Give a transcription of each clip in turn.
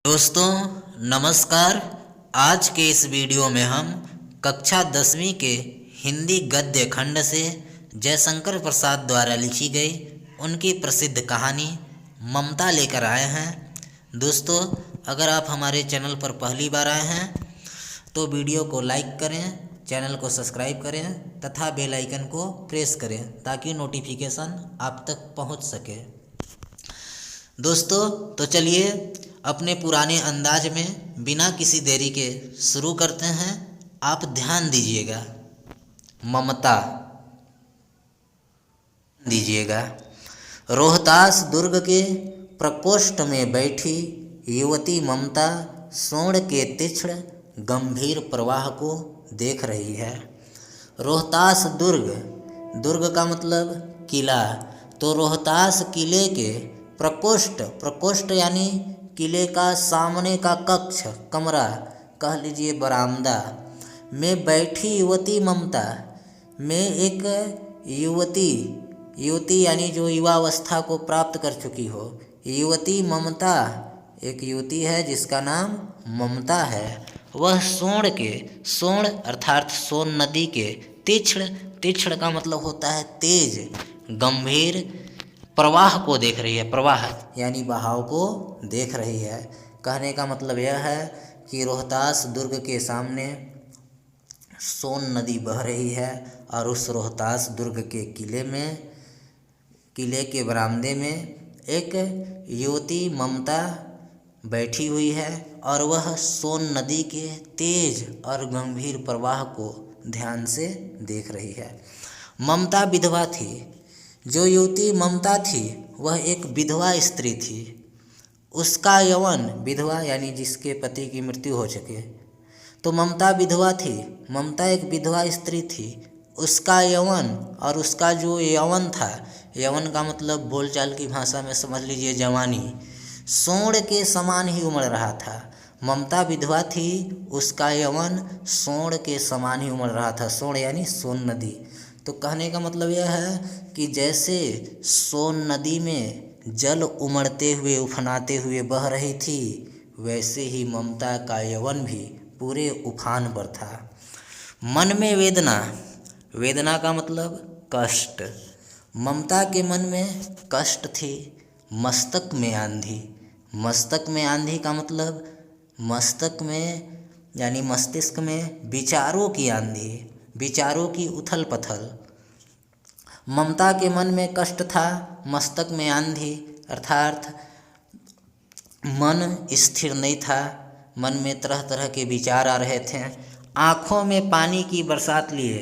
दोस्तों नमस्कार। आज के इस वीडियो में हम कक्षा 10वीं के हिंदी गद्य खंड से जयशंकर प्रसाद द्वारा लिखी गई उनकी प्रसिद्ध कहानी ममता लेकर आए हैं। दोस्तों अगर आप हमारे चैनल पर पहली बार आए हैं तो वीडियो को लाइक करें, चैनल को सब्सक्राइब करें तथा बेल आइकन को प्रेस करें ताकि नोटिफिकेशन आप तक पहुंच सके। दोस्तों तो चलिए अपने पुराने अंदाज में बिना किसी देरी के शुरू करते हैं। आप ध्यान दीजिएगा। ममता दीजिएगा। रोहतास दुर्ग के प्रकोष्ठ में बैठी युवती ममता स्वर्ण के तीक्ष्ण गंभीर प्रवाह को देख रही है। रोहतास दुर्ग का मतलब किला। तो रोहतास किले के प्रकोष्ठ यानी किले का सामने का कक्ष, कमरा, कह लीजिए बरामदा में बैठी युवती ममता में एक युवती यानी जो युवावस्था को प्राप्त कर चुकी हो, युवती ममता एक युवती है जिसका नाम ममता है। वह सोन अर्थात सोन नदी के तीक्ष्ण का मतलब होता है तेज, गंभीर प्रवाह को देख रही है। प्रवाह यानी बहाव को देख रही है। कहने का मतलब यह है कि रोहतास दुर्ग के सामने सोन नदी बह रही है और उस रोहतास दुर्ग के किले के बरामदे में एक युवती ममता बैठी हुई है और वह सोन नदी के तेज और गंभीर प्रवाह को ध्यान से देख रही है। ममता विधवा थी। जो युवती ममता थी वह एक विधवा स्त्री थी। उसका यौवन, विधवा यानी जिसके पति की मृत्यु हो चुके, तो ममता विधवा थी। ममता एक विधवा स्त्री थी। उसका यौवन और उसका जो यौवन था, यौवन का मतलब बोलचाल की भाषा में समझ लीजिए जवानी, स्वर्ण के समान ही उमड़ रहा था। ममता विधवा थी, उसका यौवन स्वर्ण के समान ही उमड़ रहा था। स्वर्ण यानी सोन नदी। तो कहने का मतलब यह है कि जैसे सोन नदी में जल उमड़ते हुए उफनाते हुए बह रही थी, वैसे ही ममता का यौवन भी पूरे उफान पर था। मन में वेदना का मतलब कष्ट। ममता के मन में कष्ट थी। मस्तक में आंधी का मतलब मस्तक में यानी मस्तिष्क में विचारों की आंधी, विचारों की उथल पथल। ममता के मन में कष्ट था, मस्तक में आंधी अर्थात मन स्थिर नहीं था। मन में तरह तरह के विचार आ रहे थे। आँखों में पानी की बरसात लिए।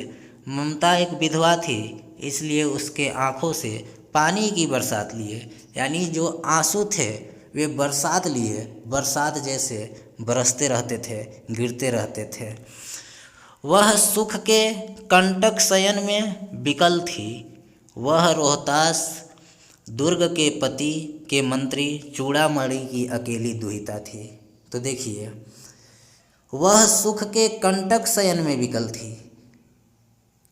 ममता एक विधवा थी, इसलिए उसके आँखों से पानी की बरसात लिए, यानी जो आंसू थे वे बरसात लिए, बरसात जैसे बरसते रहते थे, गिरते रहते थे। वह सुख के कंटक शयन में विकल थी। वह रोहतास दुर्ग के पति के मंत्री चूड़ामणि की अकेली दुहिता थी। तो देखिए, वह सुख के कंटक शयन में विकल थी।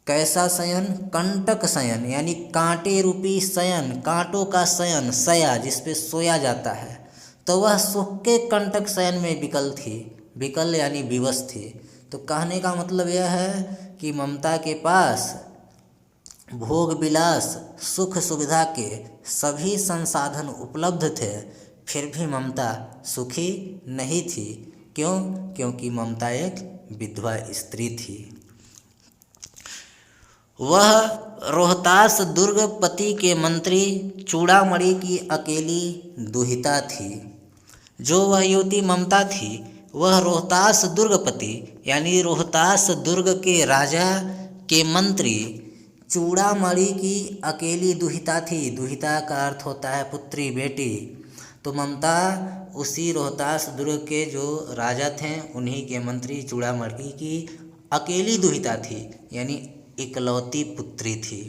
कैसा शयन? कंटक शयन यानी कांटे रूपी शयन, कांटों का शयन, शया जिसपे सोया जाता है। तो वह सुख के कंटक शयन में विकल थी। विकल यानी विवश थी। तो कहने का मतलब यह है कि ममता के पास भोग विलास, सुख सुविधा के सभी संसाधन उपलब्ध थे, फिर भी ममता सुखी नहीं थी। क्यों? क्योंकि ममता एक विधवा स्त्री थी। वह रोहतास दुर्ग पति के मंत्री चूड़ामणि की अकेली दुहिता थी। जो वह युवती ममता थी वह रोहतास दुर्गपति यानी रोहतास दुर्ग के राजा के मंत्री चूड़ामणि की अकेली दुहिता थी। दुहिता का अर्थ होता है पुत्री, बेटी। तो ममता उसी रोहतास दुर्ग के जो राजा थे उन्हीं के मंत्री चूड़ामणि की अकेली दुहिता थी, यानी इकलौती पुत्री थी।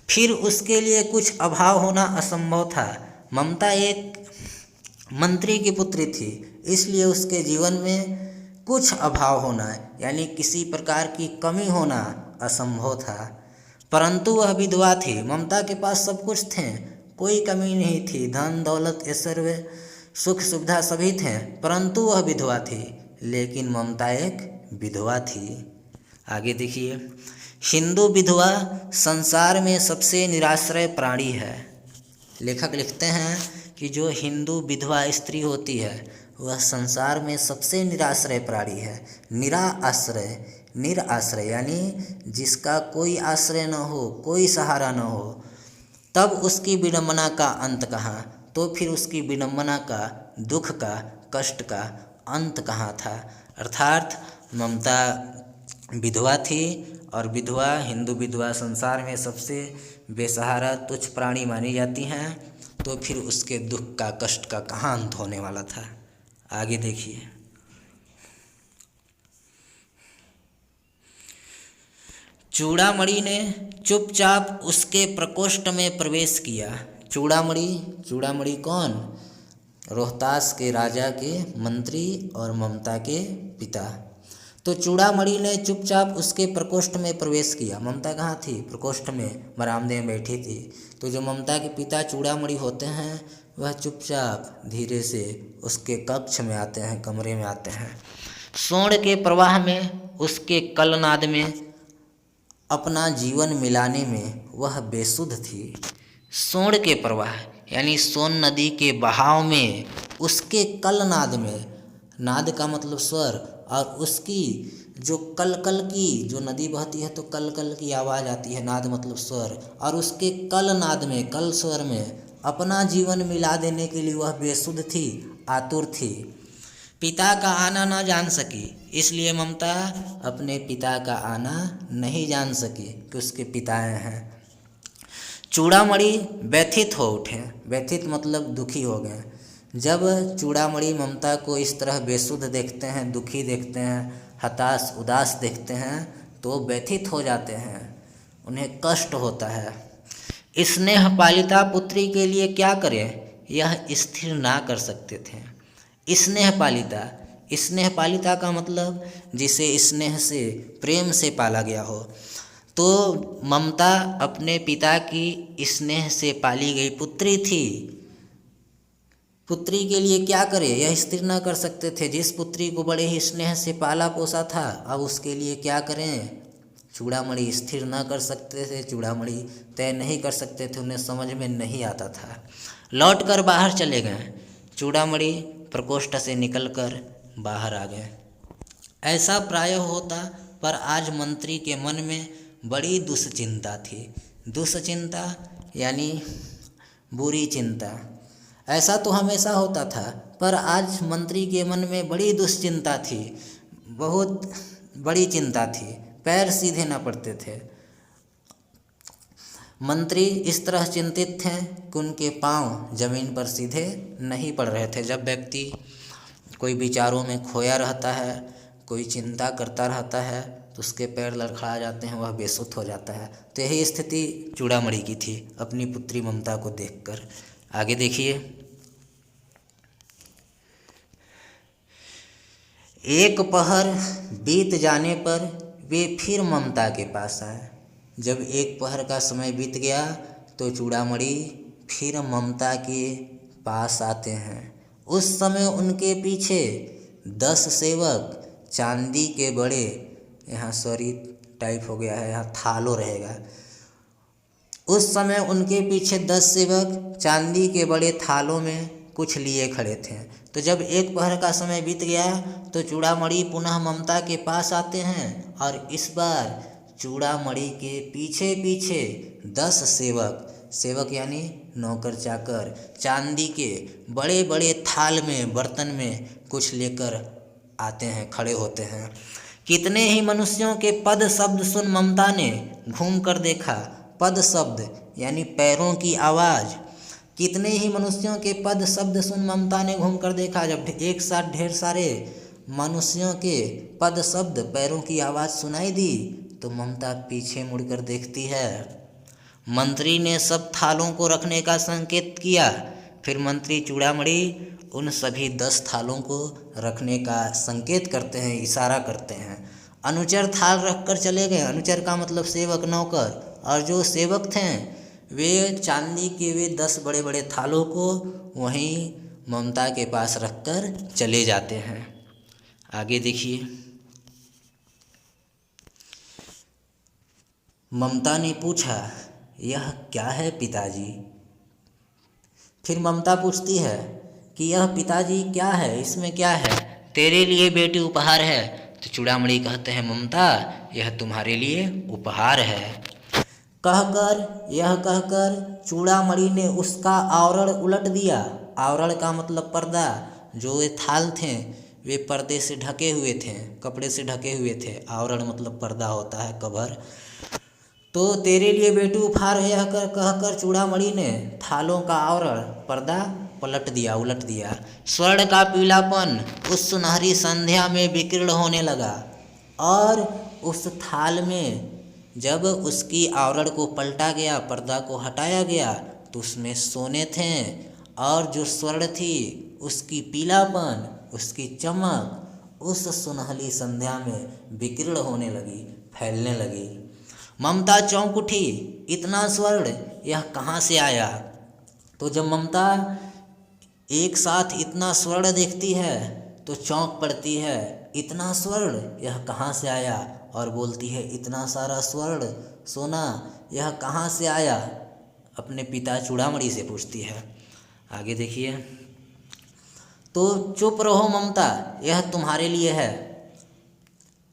फिर उसके लिए कुछ अभाव होना असंभव था। ममता एक मंत्री की पुत्री थी, इसलिए उसके जीवन में कुछ अभाव होना यानी किसी प्रकार की कमी होना असंभव था। परंतु वह विधवा थी। ममता के पास सब कुछ थे, कोई कमी नहीं थी। धन दौलत ऐश्वर्य सुख सुविधा सभी थे, परंतु वह विधवा थी, लेकिन ममता एक विधवा थी। आगे देखिए, हिंदू विधवा संसार में सबसे निराश्रय प्राणी है। लेखक लिखते हैं कि जो हिंदू विधवा स्त्री होती है वह संसार में सबसे निराश्रय प्राणी है। निराश्रय, निराश्रय यानी जिसका कोई आश्रय न हो, कोई सहारा न हो। तब उसकी विडंबना का अंत कहाँ? तो फिर उसकी विडंबना का, दुख का, कष्ट का अंत कहाँ था? अर्थात ममता विधवा थी और विधवा, हिंदू विधवा संसार में सबसे बेसहारा तुच्छ प्राणी मानी जाती हैं। तो फिर उसके दुख का, कष्ट का कहाँ अंत होने वाला था? आगे देखिए, चूड़ामणि ने चुपचाप उसके प्रकोष्ठ में प्रवेश किया। चूड़ामणि, चूड़ामणि कौन? रोहतास के राजा के मंत्री और ममता के पिता। तो चूड़ामणि ने चुपचाप उसके प्रकोष्ठ में प्रवेश किया। ममता कहाँ थी? प्रकोष्ठ में, बरामदे में बैठी थी। तो जो ममता के पिता चूड़ामणि होते हैं वह चुपचाप धीरे से उसके कक्ष में आते हैं, कमरे में आते हैं। स्वर्ण के प्रवाह में, उसके कलनाद में अपना जीवन मिलाने में वह बेसुध थी। स्वर्ण के प्रवाह यानी सोन नदी के बहाव में, उसके कलनाद में, नाद का मतलब स्वर, और उसकी जो कल कल की, जो नदी बहती है तो कल कल की आवाज़ आती है, नाद मतलब स्वर, और उसके कल नाद में, कल स्वर में अपना जीवन मिला देने के लिए वह बेसुध थी, आतुर थी। पिता का आना न जान सकी, इसलिए ममता अपने पिता का आना नहीं जान सकी कि उसके पिता आए हैं। चूड़ामणि व्यथित हो उठे। व्यथित मतलब दुखी हो गए। जब चूड़ामणि ममता को इस तरह बेसुध देखते हैं, दुखी देखते हैं, हताश उदास देखते हैं तो व्यथित हो जाते हैं, उन्हें कष्ट होता है। स्नेह पालिता पुत्री के लिए क्या करें, यह स्थिर ना कर सकते थे। स्नेह पालिता, स्नेह पालिता का मतलब जिसे स्नेह से, प्रेम से पाला गया हो। तो ममता अपने पिता की स्नेह से पाली गई पुत्री थी। पुत्री के लिए क्या करे, यह स्थिर न कर सकते थे। जिस पुत्री को बड़े ही स्नेह से पाला पोसा था, अब उसके लिए क्या करें? चूड़ामणि स्थिर न कर सकते थे, चूड़ामणि तय नहीं कर सकते थे, उन्हें समझ में नहीं आता था। लौटकर बाहर चले गए। चूड़ामणि प्रकोष्ठ से निकलकर बाहर आ गए। ऐसा प्रायः होता, पर आज मंत्री के मन में बड़ी दुश्चिंता थी। दुश्चिंता यानी बुरी चिंता। ऐसा तो हमेशा होता था, पर आज मंत्री के मन में बड़ी दुश्चिंता थी, बहुत बड़ी चिंता थी, पैर सीधे न पड़ते थे। मंत्री इस तरह चिंतित थे कि उनके पांव जमीन पर सीधे नहीं पड़ रहे थे। जब व्यक्ति कोई विचारों में खोया रहता है, कोई चिंता करता रहता है, तो उसके पैर लड़खड़ा जाते हैं, वह बेसुध हो जाता है। तो यही स्थिति चूड़ामणि की थी अपनी पुत्री ममता को देखकर। आगे देखिए, एक पहर बीत जाने पर वे फिर ममता के पास आए। जब एक पहर का समय बीत गया तो चूड़ामणि फिर ममता के पास आते हैं। उस समय उनके पीछे 10 सेवक चांदी के बड़े, यहाँ सॉरी टाइप हो गया है, यहाँ थालो रहेगा। उस समय उनके पीछे 10 सेवक चांदी के बड़े थालों में कुछ लिए खड़े थे। तो जब एक पहर का समय बीत गया तो चूड़ामणि पुनः ममता के पास आते हैं, और इस बार चूड़ामणि के पीछे पीछे 10 सेवक, सेवक यानी नौकर चाकर, चांदी के बड़े बड़े थाल में, बर्तन में कुछ लेकर आते हैं, खड़े होते हैं। कितने ही मनुष्यों के पद शब्द सुन ममता ने घूम कर देखा। पद शब्द यानी पैरों की आवाज़। कितने ही मनुष्यों के पद शब्द सुन ममता ने घूम कर देखा। जब एक साथ ढेर सारे मनुष्यों के पद शब्द, पैरों की आवाज़ सुनाई दी तो ममता पीछे मुड़कर देखती है। मंत्री ने सब थालों को रखने का संकेत किया। फिर मंत्री चूड़ामणि उन सभी 10 थालों को रखने का संकेत करते हैं, इशारा करते हैं। अनुचर थाल रखकर चले गए। अनुचर का मतलब सेवक, नौकर। और जो सेवक थे वे चांदी के वे 10 बड़े बड़े थालों को वहीं ममता के पास रखकर चले जाते हैं। आगे देखिए, ममता ने पूछा, यह क्या है पिताजी? फिर ममता पूछती है कि यह पिताजी क्या है, इसमें क्या है? तेरे लिए बेटी उपहार है। तो चूड़ामणि कहते हैं, ममता यह तुम्हारे लिए उपहार है। कहकर चूड़ामणि ने उसका आवरण उलट दिया। आवरण का मतलब पर्दा। जो ये थाल थे वे पर्दे से ढके हुए थे, कपड़े से ढके हुए थे। आवरण मतलब पर्दा होता है, कवर। तो तेरे लिए बेटी उपहार है कहकर चूड़ामणि ने थालों का आवरण, पर्दा उलट दिया। स्वर्ण का पीलापन उस सुनहरी संध्या में विकीर्ण होने लगा और उस थाल में जब उसकी आवरण को पलटा गया, पर्दा को हटाया गया, तो उसमें सोने थे और जो स्वर्ण थी उसकी पीलापन, उसकी चमक उस सुनहरी संध्या में विकीर्ण होने लगी, फैलने लगी। ममता चौंक उठी, इतना स्वर्ण यह कहाँ से आया? तो जब ममता एक साथ इतना स्वर्ण देखती है तो चौंक पड़ती है, इतना स्वर्ण यह कहाँ से आया? और बोलती है, इतना सारा स्वर्ण सोना यह कहाँ से आया? अपने पिता चूड़ामणि से पूछती है। आगे देखिए, तो चुप रहो ममता, यह तुम्हारे लिए है।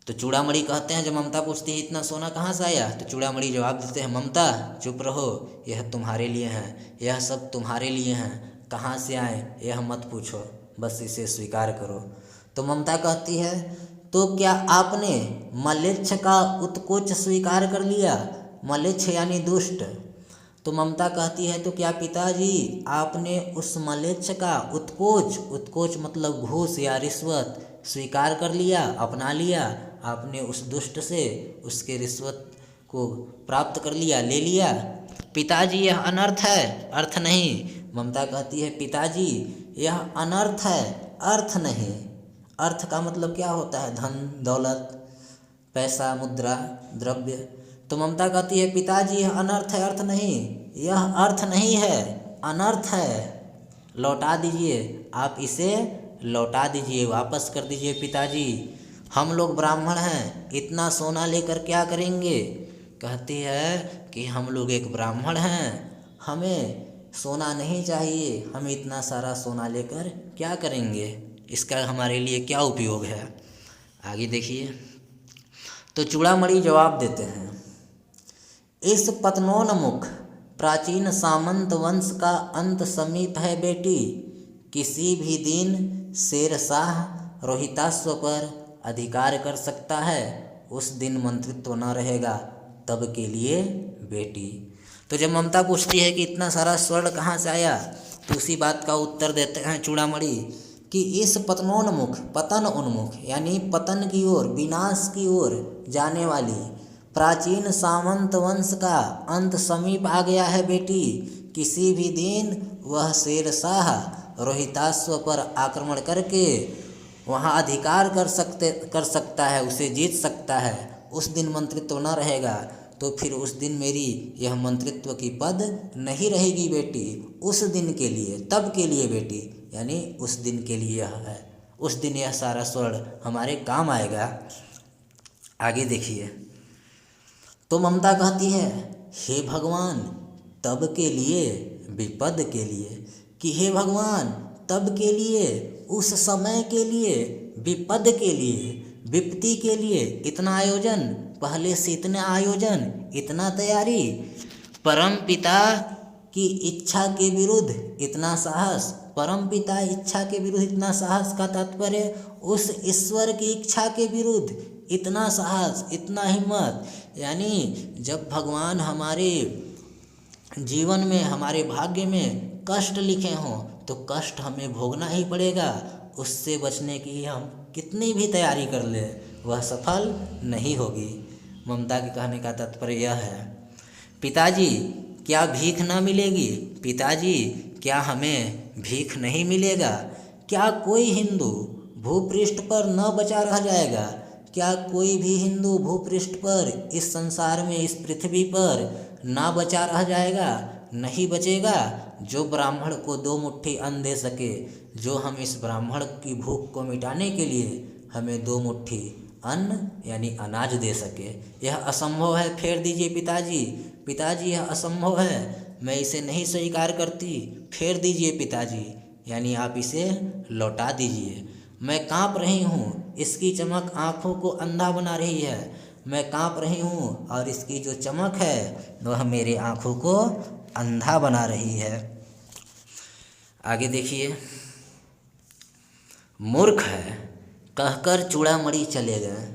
तो चूड़ामणि कहते हैं, जब ममता पूछती है इतना सोना कहाँ से आया, तो चूड़ामणि जवाब देते हैं, ममता चुप रहो, यह तुम्हारे लिए है, यह सब तुम्हारे लिए हैं। कहाँ से आए यह मत पूछो, बस इसे स्वीकार करो। तो ममता कहती है, तो क्या आपने मलेच्छ का उत्कोच स्वीकार कर लिया? मलेच्छ यानी दुष्ट। तो ममता कहती है, तो क्या पिताजी आपने उस मलेच्छ का उत्कोच मतलब घूस या रिश्वत स्वीकार कर लिया, अपना लिया? आपने उस दुष्ट से उसके रिश्वत को प्राप्त कर लिया, ले लिया? पिताजी यह अनर्थ है, अर्थ नहीं। ममता कहती है, पिताजी यह अनर्थ है, अर्थ नहीं। अर्थ का मतलब क्या होता है? धन दौलत, पैसा, मुद्रा, द्रव्य। तो ममता कहती है, पिताजी यह अनर्थ है, अर्थ नहीं। यह अर्थ नहीं है, अनर्थ है, लौटा दीजिए, आप इसे लौटा दीजिए, वापस कर दीजिए पिताजी। हम लोग ब्राह्मण हैं, इतना सोना लेकर क्या करेंगे? कहती है कि हम लोग एक ब्राह्मण हैं, हमें सोना नहीं चाहिए, हम इतना सारा सोना लेकर क्या करेंगे, इसका हमारे लिए क्या उपयोग है? आगे देखिए, तो चूड़ामणि जवाब देते हैं, इस पतनोन्मुख प्राचीन सामंत वंश का अंत समीप है बेटी। किसी भी दिन शेरशाह रोहिताश्व पर अधिकार कर सकता है, उस दिन मंत्रित्व न रहेगा, तब के लिए बेटी। तो जब ममता पूछती है कि इतना सारा स्वर्ण कहाँ से आया, तो उसी बात का उत्तर देते हैं चूड़ामणि कि इस पतनोन्मुख, पतन उन्मुख यानी पतन की ओर, विनाश की ओर जाने वाली प्राचीन सामंत वंश का अंत समीप आ गया है बेटी। किसी भी दिन वह शेरशाह रोहिताश्व पर आक्रमण करके वहाँ अधिकार कर सकता है, उसे जीत सकता है। उस दिन मंत्रित्व न रहेगा, तो फिर उस दिन मेरी यह मंत्रित्व की पद नहीं रहेगी बेटी। उस दिन के लिए, तब के लिए बेटी, यानी उस दिन के लिए यह है, उस दिन यह सारा स्वर्ण हमारे काम आएगा। आगे देखिए, तो ममता कहती है, हे भगवान, तब के लिए, विपद के लिए, कि हे भगवान, तब के लिए, उस समय के लिए, विपद के लिए, विपत्ति के लिए इतना आयोजन, पहले से इतना आयोजन, इतना तैयारी, परम पिता की इच्छा के विरुद्ध इतना साहस। परम पिता इच्छा के विरुद्ध इतना साहस का तात्पर्य उस ईश्वर की इच्छा के विरुद्ध इतना साहस, इतना हिम्मत। यानी जब भगवान हमारे जीवन में, हमारे भाग्य में कष्ट लिखे हों, तो कष्ट हमें भोगना ही पड़ेगा। उससे बचने की हम कितनी भी तैयारी कर ले, वह सफल नहीं होगी। ममता के कहने का तात्पर्य यह है, पिताजी क्या भीख न मिलेगी? पिताजी क्या हमें भीख नहीं मिलेगा? क्या कोई हिंदू भूपृष्ठ पर न बचा रह जाएगा? क्या कोई भी हिंदू भूपृष्ठ पर, इस संसार में, इस पृथ्वी पर ना बचा रह जाएगा, नहीं बचेगा जो ब्राह्मण को 2 मुट्ठी अन्न दे सके। जो हम इस ब्राह्मण की भूख को मिटाने के लिए हमें 2 मुट्ठी अन्न यानी अनाज दे सके। यह असंभव है, फेर दीजिए पिताजी। पिताजी यह असंभव है, मैं इसे नहीं स्वीकार करती। फेर दीजिए पिताजी, यानी आप इसे लौटा दीजिए। मैं काँप रही हूँ, इसकी चमक आँखों को अंधा बना रही है। मैं काँप रही हूँ और इसकी जो चमक है वह मेरे आँखों को अंधा बना रही है। आगे देखिए, मूर्ख है कहकर चूड़ामणि चले गए।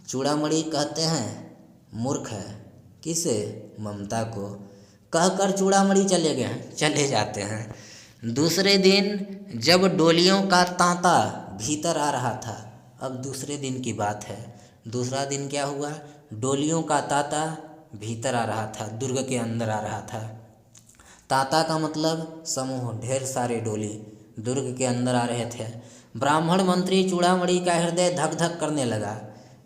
चूड़ामणि कहते हैं मूर्ख है, किसे? ममता को। कहकर चूड़ामणि चले जाते हैं। दूसरे दिन जब डोलियों का तांता भीतर आ रहा था, अब दूसरे दिन की बात है। दूसरा दिन क्या हुआ? डोलियों का तांता भीतर आ रहा था, दुर्ग के अंदर आ रहा था। तांता का मतलब समूह, ढेर सारे डोली दुर्ग के अंदर आ रहे थे। ब्राह्मण मंत्री चूड़ामणि का हृदय धक धक करने लगा।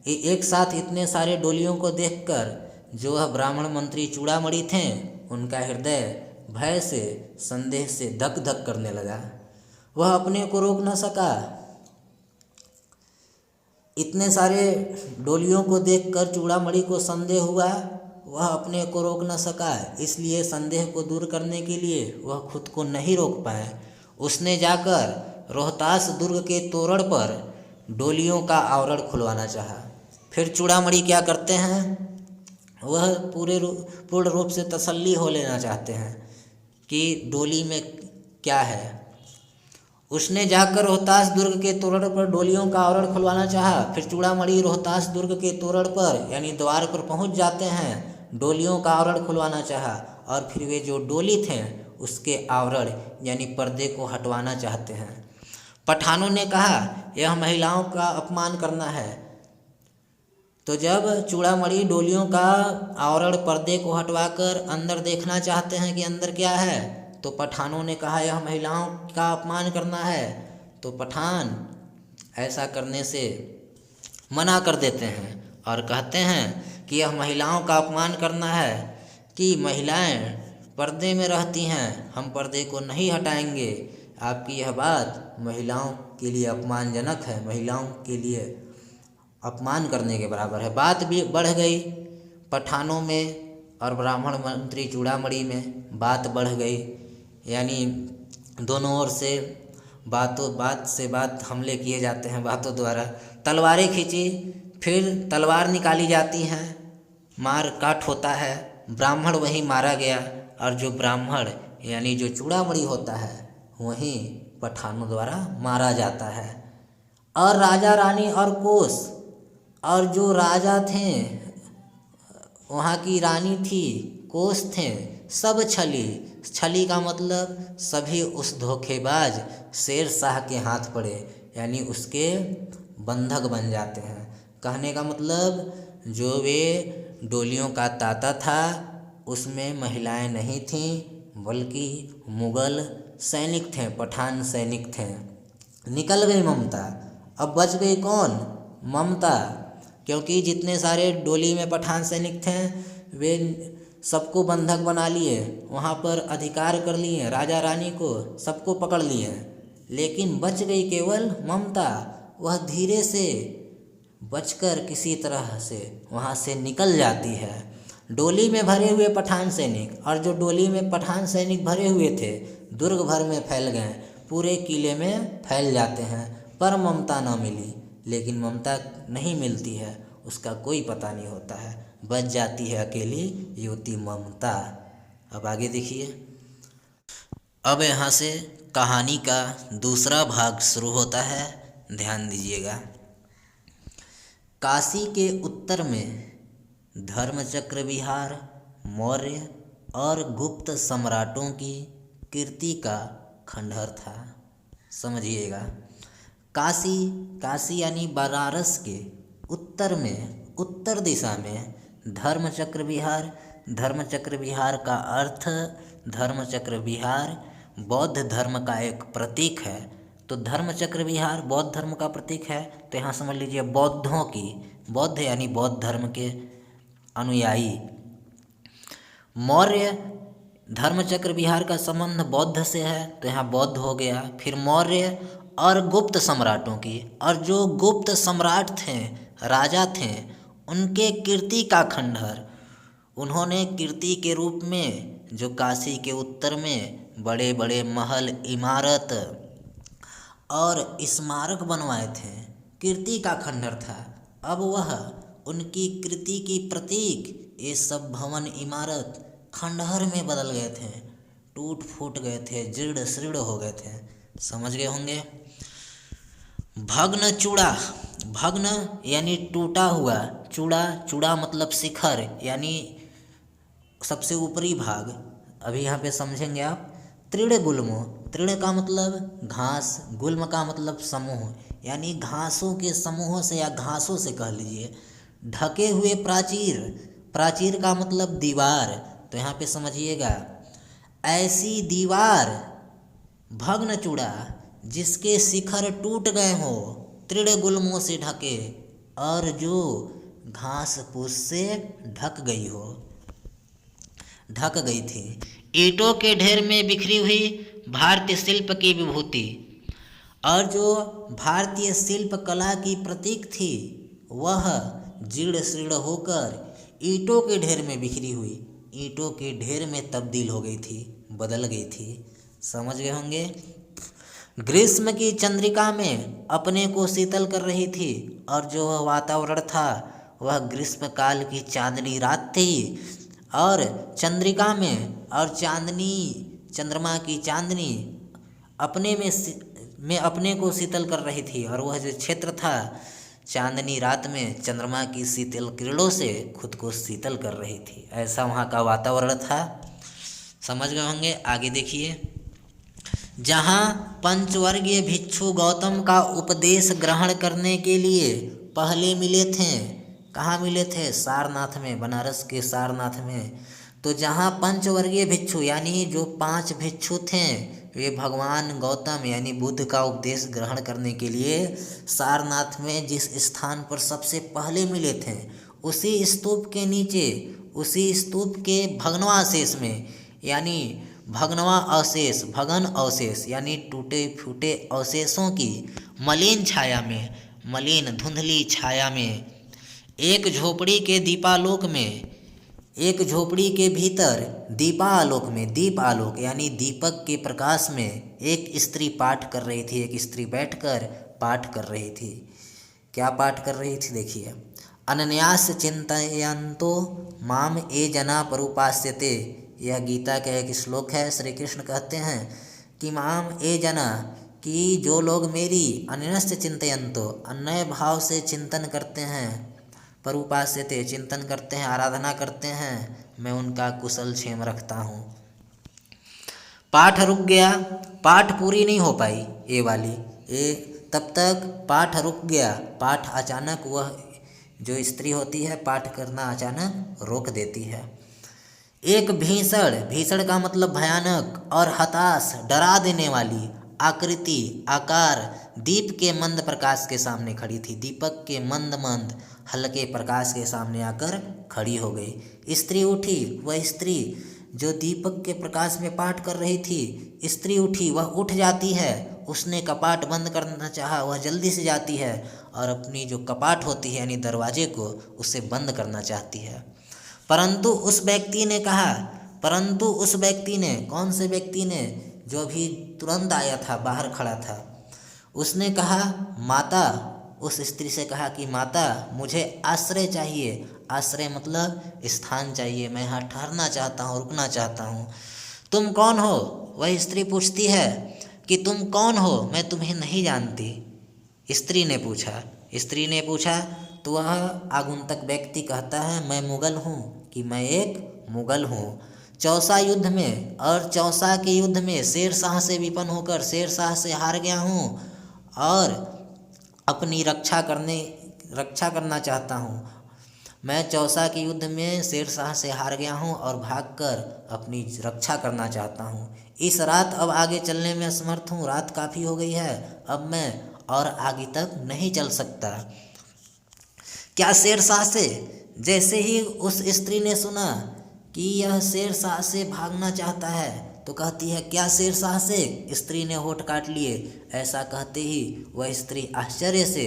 एक साथ इतने सारे डोलियों को देखकर जो वह ब्राह्मण मंत्री चूड़ामणि थे, उनका हृदय भय से, संदेह से धक धक करने लगा। वह अपने को रोक न सका। इतने सारे डोलियों को देखकर चूड़ामणि को संदेह हुआ, वह अपने को रोक न सका। इसलिए संदेह को दूर करने के लिए वह खुद को नहीं रोक पाए। उसने जाकर रोहतास दुर्ग के तोरण पर डोलियों का आवरण खुलवाना चाहा। फिर चूड़ामणि क्या करते हैं? वह पूर्ण रूप से तसल्ली हो लेना चाहते हैं कि डोली में क्या है। उसने जाकर रोहतास दुर्ग के तोरण पर डोलियों का आवरण खुलवाना चाहा। फिर चूड़ामणि रोहतास दुर्ग के तोरण पर यानी द्वार पर पहुंच जाते हैं, डोलियों का आवरण खुलवाना चाहा और फिर वे जो डोली थे उसके आवरण यानी पर्दे को हटवाना चाहते हैं। पठानों ने कहा यह महिलाओं का अपमान करना है। तो जब चूड़ामणि डोलियों का आवरण पर्दे को हटवाकर अंदर देखना चाहते हैं कि अंदर क्या है, तो पठानों ने कहा यह महिलाओं का अपमान करना है। तो पठान ऐसा करने से मना कर देते हैं और कहते हैं कि यह महिलाओं का अपमान करना है कि महिलाएं पर्दे में रहती हैं, हम पर्दे को नहीं हटाएंगे। आपकी यह बात महिलाओं के लिए अपमानजनक है, महिलाओं के लिए अपमान करने के बराबर है। बात भी बढ़ गई पठानों में और ब्राह्मण मंत्री चूड़ामणि में, बात बढ़ गई। यानी दोनों ओर से बात से बात हमले किए जाते हैं बातों द्वारा। तलवारें खींची, फिर तलवार निकाली जाती हैं, मार काट होता है। ब्राह्मण वहीं मारा गया और जो ब्राह्मण यानी जो चूड़ामणि होता है वहीं पठानों द्वारा मारा जाता है। और राजा रानी और कोस और जो राजा थे, वहाँ की रानी थी, कोस थे, सब छली का मतलब सभी उस धोखेबाज शेर शाह के हाथ पड़े, यानी उसके बंधक बन जाते हैं। कहने का मतलब जो वे डोलियों का तांता था उसमें महिलाएं नहीं थीं, बल्कि मुगल सैनिक थे, पठान सैनिक थे। निकल गई ममता। अब बच गई कौन? ममता, क्योंकि जितने सारे डोली में पठान सैनिक थे वे सबको बंधक बना लिए, वहाँ पर अधिकार कर लिए, राजा रानी को सबको पकड़ लिए। लेकिन बच गई केवल ममता। वह धीरे से बचकर किसी तरह से वहाँ से निकल जाती है। डोली में भरे हुए पठान सैनिक और जो डोली में पठान सैनिक भरे हुए थे दुर्ग भर में फैल गए, पूरे किले में फैल जाते हैं, पर ममता न मिली। लेकिन ममता नहीं मिलती है, उसका कोई पता नहीं होता है, बच जाती है अकेली युवती ममता। अब आगे देखिए। अब यहाँ से कहानी का दूसरा भाग शुरू होता है, ध्यान दीजिएगा। काशी के उत्तर में धर्मचक्र विहार मौर्य और गुप्त सम्राटों की कीर्ति का खंडहर था। समझिएगा, काशी यानी बनारस के उत्तर में, उत्तर दिशा में धर्मचक्र विहार का अर्थ, धर्मचक्र विहार बौद्ध धर्म का एक प्रतीक है। तो धर्मचक्र विहार बौद्ध धर्म का प्रतीक है, तो यहाँ समझ लीजिए बौद्धों की, बौद्ध यानी बौद्ध धर्म के अनुयायी। धर्मचक्र विहार का संबंध बौद्ध से है, तो यहाँ बौद्ध हो गया। फिर मौर्य और गुप्त सम्राटों की, और जो गुप्त सम्राट थे, राजा थे, उनके कीर्ति का खंडहर। उन्होंने कीर्ति के रूप में जो काशी के उत्तर में बड़े बड़े महल, इमारत और स्मारक बनवाए थे, कीर्ति का खंडहर था। अब वह उनकी कृति की प्रतीक ये सब भवन, इमारत खंडहर में बदल गए थे, टूट फूट गए थे, जीर्ण शीर्ण हो गए थे। समझ गए होंगे। भग्न चूड़ा, भग्न यानी टूटा हुआ, चूड़ा, चूड़ा मतलब शिखर यानी सबसे ऊपरी भाग। अभी यहाँ पे समझेंगे आप। तृण गुल्मो, तृण का मतलब घास, गुल्म का मतलब समूह, यानी घासों के समूहों से या घासों से कह लीजिए। ढके हुए प्राचीर, प्राचीर का मतलब दीवार, तो यहाँ पे समझिएगा, ऐसी दीवार भग्न चूड़ा जिसके शिखर टूट गए हो, तृण गुल्मों से ढके, और जो घास फूस से ढक गई हो, ढक गई थी। ईंटों के ढेर में बिखरी हुई भारतीय शिल्प की विभूति, और जो भारतीय शिल्प कला की प्रतीक थी वह जीर्ण शीर्ण होकर ईंटों के ढेर में बिखरी हुई, ईंटों के ढेर में तब्दील हो गई थी, बदल गई थी। समझ गए होंगे। ग्रीष्म की चंद्रिका में अपने को शीतल कर रही थी, और जो वह वातावरण था वह ग्रीष्म काल की चांदनी रात थी, और चंद्रिका में, और चांदनी, चंद्रमा की चांदनी अपने अपने को शीतल कर रही थी, और वह जो क्षेत्र था चांदनी रात में चंद्रमा की शीतल किरणों से खुद को शीतल कर रही थी। ऐसा वहाँ का वातावरण था। समझ गए होंगे। आगे देखिए। जहाँ पंचवर्गीय भिक्षु गौतम का उपदेश ग्रहण करने के लिए पहले मिले थे, कहाँ मिले थे? सारनाथ में, बनारस के सारनाथ में। तो जहाँ पंचवर्गीय भिक्षु यानी जो 5 भिक्षु थे, वे भगवान गौतम यानी बुद्ध का उपदेश ग्रहण करने के लिए सारनाथ में जिस स्थान पर सबसे पहले मिले थे, उसी स्तूप के नीचे, उसी स्तूप के भग्नावशेष में, यानी भग्नवा अवशेष, भगन अवशेष यानी टूटे फूटे अवशेषों की मलिन छाया में, मलिन धुंधली छाया में, एक झोपड़ी के दीपालोक में, एक झोपड़ी के भीतर दीपालोक में, दीप आलोक यानी दीपक के प्रकाश में एक स्त्री पाठ कर रही थी, एक स्त्री बैठकर पाठ कर रही थी। क्या पाठ कर रही थी? देखिए। अनन्यास चिंतयन्तो माम ये जना परुपास्यते। यह गीता का एक श्लोक है। श्री कृष्ण कहते हैं कि माम ये जना, कि जो लोग मेरी अनन्यस्य चिंतयन्तो, अन्य भाव से चिंतन करते हैं, परुपास्यते चिंतन करते हैं, आराधना करते हैं, मैं उनका कुशल क्षेम रखता हूँ। पाठ रुक गया, पाठ पूरी नहीं हो पाई ये वाली, ये तब तक पाठ रुक गया। पाठ अचानक वह जो स्त्री होती है पाठ करना अचानक रोक देती है। एक भीषण, भीषण का मतलब भयानक और हताश, डरा देने वाली आकृति, आकार दीप के मंद प्रकाश के सामने खड़ी थी। दीपक के मंद मंद हल्के प्रकाश के सामने आकर खड़ी हो गई। स्त्री उठी। वह स्त्री जो दीपक के प्रकाश में पाठ कर रही थी, स्त्री उठी, वह उठ जाती है। उसने कपाट बंद करना चाहा, वह जल्दी से जाती है और अपनी जो कपाट होती है यानी दरवाजे को, उसे बंद करना चाहती है। परंतु उस व्यक्ति ने कहा, परंतु उस व्यक्ति ने, कौन से व्यक्ति ने? जो अभी तुरंत आया था, बाहर खड़ा था। उसने कहा, माता, उस स्त्री से कहा कि माता मुझे आश्रय चाहिए। आश्रय मतलब स्थान चाहिए, मैं यहाँ ठहरना चाहता हूँ, रुकना चाहता हूँ। तुम कौन हो? वह स्त्री पूछती है कि तुम कौन हो, मैं तुम्हें नहीं जानती। स्त्री ने पूछा, स्त्री ने पूछा तो वह आगंतुक व्यक्ति कहता है, मैं मुगल हूँ, कि मैं एक मुगल हूँ। चौसा युद्ध में, और चौसा के युद्ध में शेरशाह से विपन्न होकर शेरशाह से हार गया हूँ और अपनी रक्षा करना चाहता हूँ। मैं चौसा के युद्ध में शेरशाह से हार गया हूँ और भागकर अपनी रक्षा करना चाहता हूँ। इस रात अब आगे चलने में असमर्थ हूँ, रात काफ़ी हो गई है, अब मैं और आगे तक नहीं चल सकता। क्या शेरशाह से? जैसे ही उस स्त्री ने सुना कि यह शेरशाह से भागना चाहता है। तो कहती है, क्या शेरशाह से? स्त्री ने होठ काट लिए। ऐसा कहते ही वह स्त्री आश्चर्य से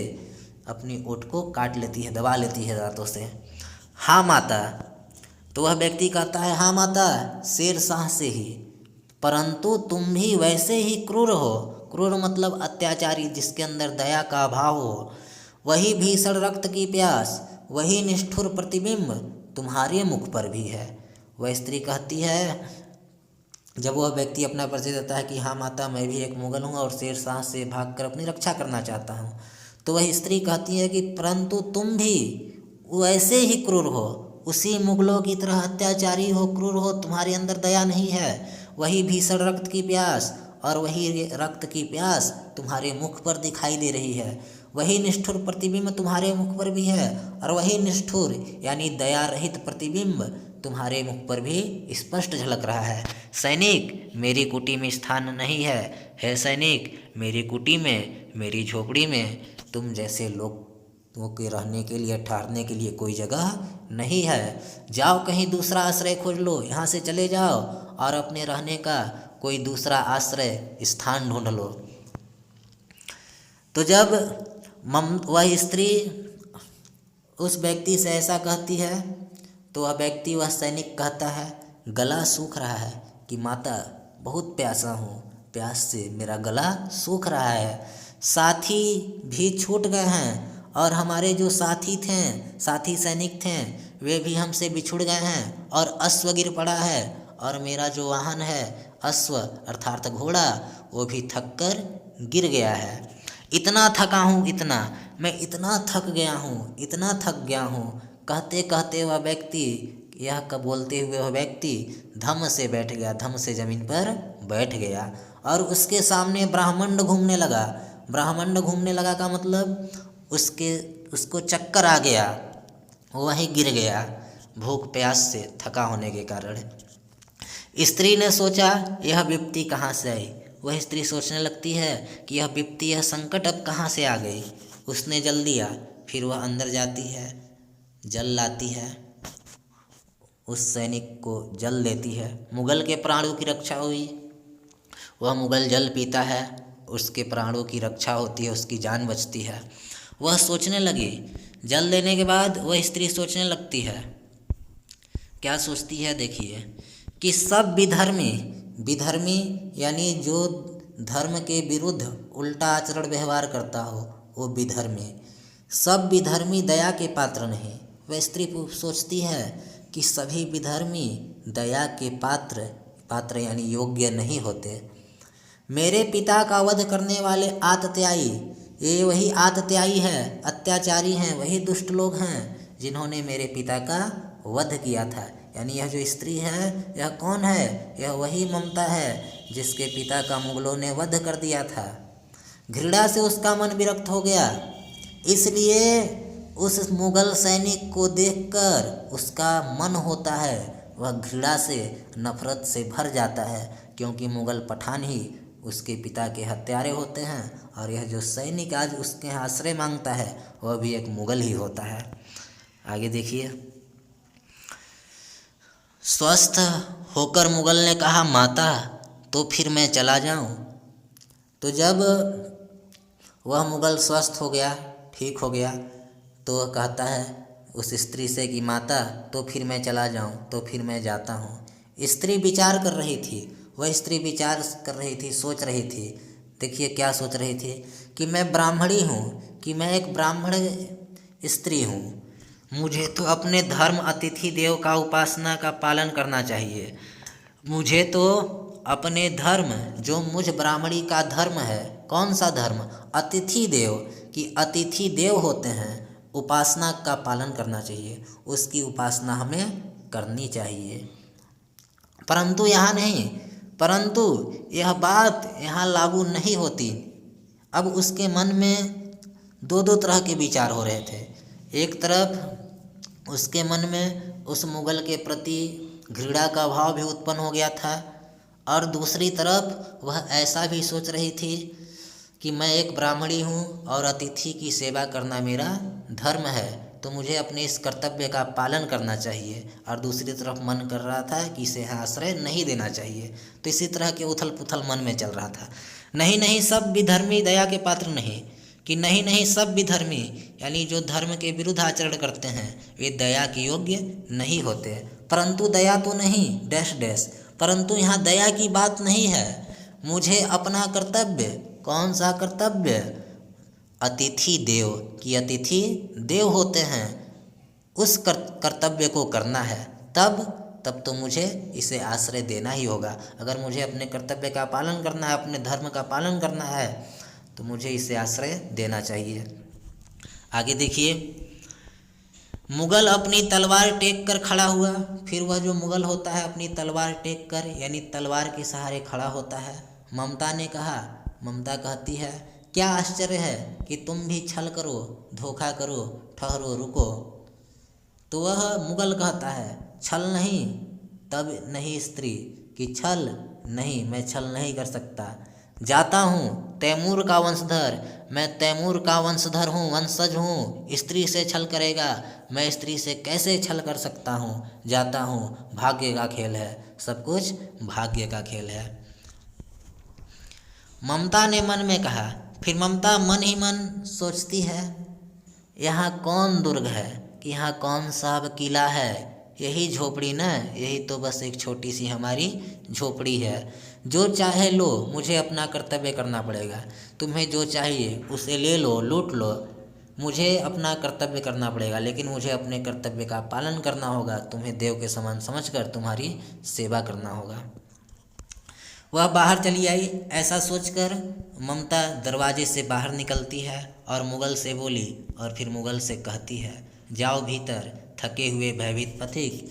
अपनी ओठ को काट लेती है, दबा लेती है दांतों से। हाँ माता। तो वह व्यक्ति कहता है, हाँ माता, शेरशाह से ही, परंतु तुम भी वैसे ही क्रूर हो। क्रूर मतलब अत्याचारी, जिसके अंदर दया का अभाव हो। वही भीषण रक्त की प्यास, वही निष्ठुर प्रतिबिंब तुम्हारे मुख पर भी है। वह स्त्री कहती है, जब वह व्यक्ति अपना परिचय देता है कि हाँ माता, मैं भी एक मुगल हूँ और शेरशाह से भागकर अपनी रक्षा करना चाहता हूँ, तो वह स्त्री कहती है कि परंतु तुम भी वैसे ही क्रूर हो, उसी मुगलों की तरह अत्याचारी हो, क्रूर हो, तुम्हारे अंदर दया नहीं है। वही भीषण रक्त की प्यास, और वही रक्त की प्यास तुम्हारे मुख पर दिखाई दे रही है। वही निष्ठुर प्रतिबिंब तुम्हारे मुख पर भी है, और वही निष्ठुर यानी दया रहित प्रतिबिंब तुम्हारे मुख पर भी स्पष्ट झलक रहा है। सैनिक, मेरी कुटी में स्थान नहीं है। हे सैनिक, मेरी कुटी में, मेरी झोपड़ी में तुम जैसे लोगों के रहने के लिए, ठहरने के लिए कोई जगह नहीं है। जाओ कहीं दूसरा आश्रय खोज लो, यहाँ से चले जाओ और अपने रहने का कोई दूसरा आश्रय स्थान ढूंढ लो। तो जब वह स्त्री उस व्यक्ति से ऐसा कहती है, तो वह व्यक्ति, वह सैनिक कहता है, गला सूख रहा है कि माता, बहुत प्यासा हूँ, प्यास से मेरा गला सूख रहा है। साथी भी छूट गए हैं, और हमारे जो साथी थे, साथी सैनिक थे, वे भी हमसे बिछुड़ गए हैं, और अश्व गिर पड़ा है, और मेरा जो वाहन है अश्व अर्थात घोड़ा, वो भी थक कर गिर गया है। इतना थका हूँ, इतना, मैं इतना थक गया हूँ, इतना थक गया हूँ। कहते कहते वह व्यक्ति, यह कब बोलते हुए वह व्यक्ति धम से बैठ गया, धम से जमीन पर बैठ गया, और उसके सामने ब्रह्मांड घूमने लगा। ब्रह्मांड घूमने लगा का मतलब उसको चक्कर आ गया, वहीं गिर गया, भूख प्यास से थका होने के कारण। स्त्री ने सोचा, यह विपत्ति कहाँ से आई। वह स्त्री सोचने लगती है कि यह विपत्ति, यह संकट अब कहाँ से आ गई। उसने जल दिया। फिर वह अंदर जाती है, जल लाती है, उस सैनिक को जल देती है। मुगल के प्राणों की रक्षा हुई। वह मुगल जल पीता है, उसके प्राणों की रक्षा होती है, उसकी जान बचती है। वह सोचने लगी, जल देने के बाद वह स्त्री सोचने लगती है। क्या सोचती है, देखिए, कि सब विधर्मी यानी जो धर्म के विरुद्ध उल्टा आचरण व्यवहार करता हो, वो विधर्मी। सब विधर्मी दया के पात्र नहीं। वह स्त्री सोचती है कि सभी विधर्मी दया के पात्र यानी योग्य नहीं होते। मेरे पिता का वध करने वाले आतत्यायी, ये वही आतत्यायी है, अत्याचारी हैं, वही दुष्ट लोग हैं जिन्होंने मेरे पिता का वध किया था। यानी यह जो स्त्री है, यह कौन है? यह वही ममता है जिसके पिता का मुगलों ने वध कर दिया था। घृणा से उसका मन विरक्त हो गया, इसलिए उस मुगल सैनिक को देखकर उसका मन होता है, वह घृणा से, नफरत से भर जाता है, क्योंकि मुगल पठान ही उसके पिता के हत्यारे होते हैं, और यह जो सैनिक आज उसके यहाँ आश्रय मांगता है, वह भी एक मुगल ही होता है। आगे देखिए, स्वस्थ होकर मुगल ने कहा, माता, तो फिर मैं चला जाऊं? तो जब वह मुगल स्वस्थ हो गया, ठीक हो गया, तो वह कहता है उस स्त्री से कि माता, तो फिर मैं चला जाऊं? तो फिर मैं जाता हूं। स्त्री विचार कर रही थी, वह स्त्री विचार कर रही थी, सोच रही थी। देखिए क्या सोच रही थी, कि मैं ब्राह्मणी हूँ, कि मैं एक ब्राह्मण स्त्री हूँ, मुझे तो अपने धर्म अतिथि देव का उपासना का पालन करना चाहिए। मुझे तो अपने धर्म, जो मुझ ब्राह्मणी का धर्म है, कौन सा धर्म? अतिथि देव, कि अतिथि देव होते हैं, उपासना का पालन करना चाहिए, उसकी उपासना हमें करनी चाहिए। परंतु यहाँ नहीं, परंतु यह बात यहाँ लागू नहीं होती। अब उसके मन में दो तरह के विचार हो रहे थे। एक तरफ उसके मन में उस मुगल के प्रति घृणा का भाव भी उत्पन्न हो गया था, और दूसरी तरफ वह ऐसा भी सोच रही थी कि मैं एक ब्राह्मणी हूँ और अतिथि की सेवा करना मेरा धर्म है, तो मुझे अपने इस कर्तव्य का पालन करना चाहिए, और दूसरी तरफ मन कर रहा था कि इसे आश्रय नहीं देना चाहिए। तो इसी तरह के उथल पुथल मन में चल रहा था। नहीं नहीं, सब विधर्मी दया के पात्र नहीं, कि नहीं नहीं, सब विधर्मी यानी जो धर्म के विरुद्ध आचरण करते हैं वे दया के योग्य नहीं होते। परंतु दया तो नहीं डैश डैश, परंतु यहाँ दया की बात नहीं है। मुझे अपना कर्तव्य, कौन सा कर्तव्य? अतिथि देव, कि अतिथि देव होते हैं, उस कर्तव्य को करना है। तब तो मुझे इसे आश्रय देना ही होगा। अगर मुझे अपने कर्तव्य का पालन करना है, अपने धर्म का पालन करना है, तो मुझे इसे आश्रय देना चाहिए। आगे देखिए, मुगल अपनी तलवार टेक कर खड़ा हुआ। फिर वह जो मुगल होता है अपनी तलवार टेक कर यानी तलवार के सहारे खड़ा होता है। ममता ने कहा, ममता कहती है, क्या आश्चर्य है कि तुम भी छल करो, धोखा करो, ठहरो, रुको। तो वह मुगल कहता है, छल नहीं, तब नहीं स्त्री, कि छल नहीं, मैं छल नहीं कर सकता। जाता हूँ तैमूर का वंशधर, मैं तैमूर का वंशधर हूँ, वंशज हूँ। स्त्री से छल करेगा, मैं स्त्री से कैसे छल कर सकता हूँ। जाता हूँ, भाग्य का खेल है, सब कुछ भाग्य का खेल है। ममता ने मन में कहा। फिर ममता मन ही मन सोचती है, यहाँ कौन दुर्ग है, कि यहाँ कौन सा किला है, यही झोपड़ी ना, यही तो बस एक छोटी सी हमारी झोपड़ी है। जो चाहे लो, मुझे अपना कर्तव्य करना पड़ेगा। तुम्हें जो चाहिए उसे ले लो, लूट लो, मुझे अपना कर्तव्य करना पड़ेगा, लेकिन मुझे अपने कर्तव्य का पालन करना होगा। तुम्हें देव के समान समझकर तुम्हारी सेवा करना होगा। वह बाहर चली आई। ऐसा सोचकर ममता दरवाजे से बाहर निकलती है और मुगल से बोली, और फिर मुगल से कहती है, जाओ भीतर थके हुए भयभीत पथिक,